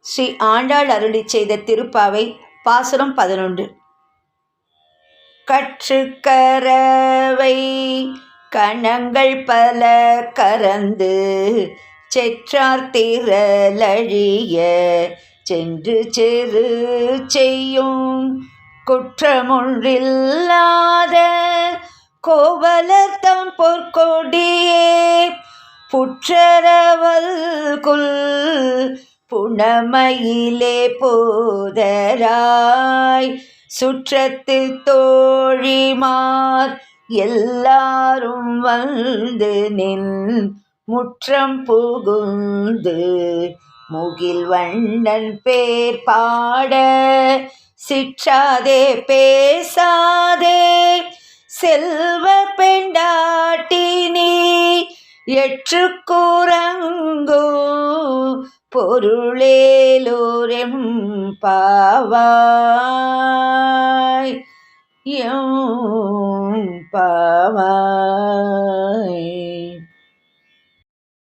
ஸ்ரீ ஆண்டாள் அருளி செய்த திருப்பாவை பாசுரம் 11. கற்றுக்கரவை கணங்கள் பல கரந்து செற்றார் திரளழிய சென்று செரு செய்யும் குற்றமொன்றில்லாத கோவலர்தம் பொற்கொடியே புற்றரவல் குல் புனமயிலே போதராய் சுற்றத்து தோழிமார் எல்லாரும் வந்து நின் முற்றம் புகுந்து முகில் வண்ணன் பேர் பாட சிற்றாதே பேசாதே செல்வ பெண்டாட்டினி எற்றுக்குறங்கோ பொருளேலோரெம் பாவாய் பாவாய்.